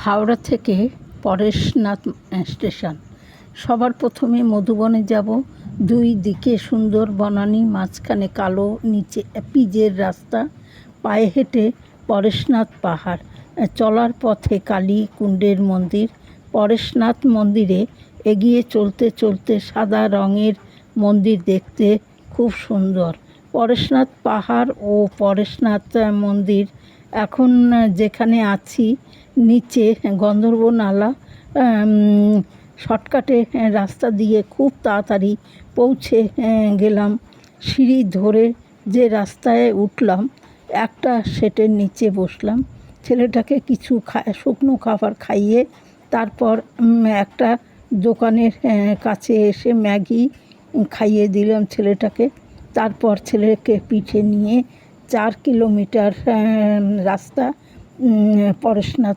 হাওড়া থেকে পরেশনাথ স্টেশন। সবার প্রথমে মধুবনে যাব। দুই দিকে সুন্দর বনানী, মাঝখানে কালো, নিচে পিচের রাস্তা। পায়ে হেঁটে পরেশনাথ পাহাড়। চলার পথে কালী কুণ্ডের মন্দির। পরেশনাথ মন্দিরে এগিয়ে চলতে চলতে সাদা রঙের মন্দির দেখতে খুব সুন্দর। পরেশনাথ পাহাড় ও পরেশনাথ মন্দির। এখন যেখানে আছি নিচে গন্ধর্ব নালা, শর্টকাটে রাস্তা দিয়ে খুব তাড়াতাড়ি পৌঁছে গেলাম। সিঁড়ি ধরে যে রাস্তায় উঠলাম, একটা শেডের নিচে বসলাম। ছেলেটাকে কিছু শুকনো খাবার খাইয়ে তারপর একটা দোকানের কাছে এসে ম্যাগি খাইয়ে দিলাম ছেলেটাকে। তারপর ছেলেকে পিঠে নিয়ে 4 কিলোমিটার রাস্তা পরেশনাথ